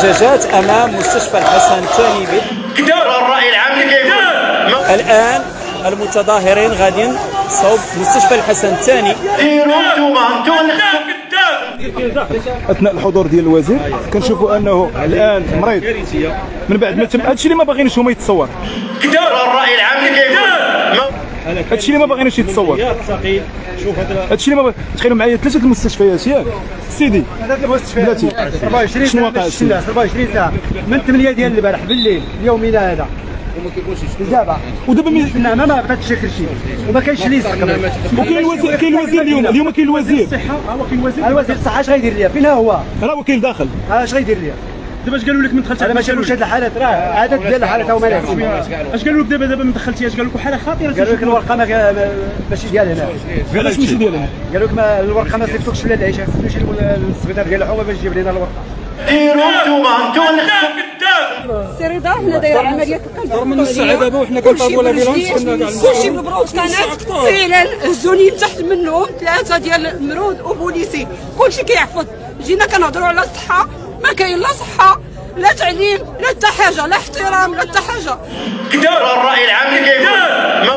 الاحتجاجات امام مستشفى الحسن الثاني الرأي العام كيف الان المتظاهرين غاديين صوب مستشفى الحسن الثاني. ديروا انتم اثناء الحضور ديال الوزير كنشوفوا انه الان مريض من بعد ما تم هادشي اللي ما باغيينش هما يتصور. الرأي العام كيف هادشي اللي ما باغيينش يتصور. هادشي اللي ما تخيلوا معايا 3 المستشفيات ياك سيدي. هذاك المستشفيات 24 شنو واقع ساعه 24 ساعه من 8 ديال البارح بالليل يومنا هذا وما كيكونش ودابا النعمه ما بقاتش شي شيء وما كاينش اللي يسقم. وكاين الوزير اليوم كاين الوزير الوزير الصحه اش غيدير ليا؟ فين هو؟ راه هو كاين داخل. اش غيدير ليا؟ دابا اش قالوا لك من دخلتي؟ انا ما شالوش هاد الحالات، راه عدد ديال الحالات هما ناعسين. اش قالوا لك دابا ما دخلتيهاش؟ قالوا لك حاله خطيره. قالوا لك الورقه ماشي ديال هنا. علاش ماشي ديال هنا؟ قالوا لك الورقه ما صيفطوكش لا العيشه، خصك تمشي للسبيطار ديال الحومه باش تجيب لنا الورقه. ديروا انتم سي رضا حنا دايره عمليه القلب من الساعه دابا وحنا كنطلبوا لابيلونس كلشي بالبروت كانت فعلا هزوني تحت منهم 3 ديال المرود وبوليسي كلشي كيعفط. جينا كنهضروا على الصحه ما كاين لا صحه لا تعليم لا حتى حاجه لا احترام لا حتى حاجه. الرأي العام كيف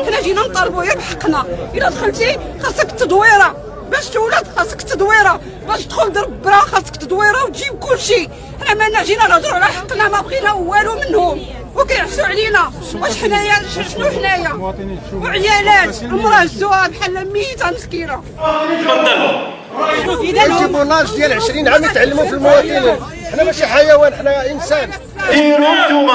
حنا جينا نطالبوا غير بحقنا. الا دخلتي خاصك التدويره باش تولد، خاصك التدويره باش تدخل درب برا، خاصك تدويره وتجيب كلشي. حنا مالنا جينا نهضروا على حقنا ما بغينا والو منهم وكيعفسوا علينا. واش حنايا شنو حنايا وعيالات المراه هزوها بحال ميته مسكينه. يجيبوا ناس ديال 20 عام يتعلموا في المواطنين. حنا ماشي حيوان، حنا انسان. ديروا انتم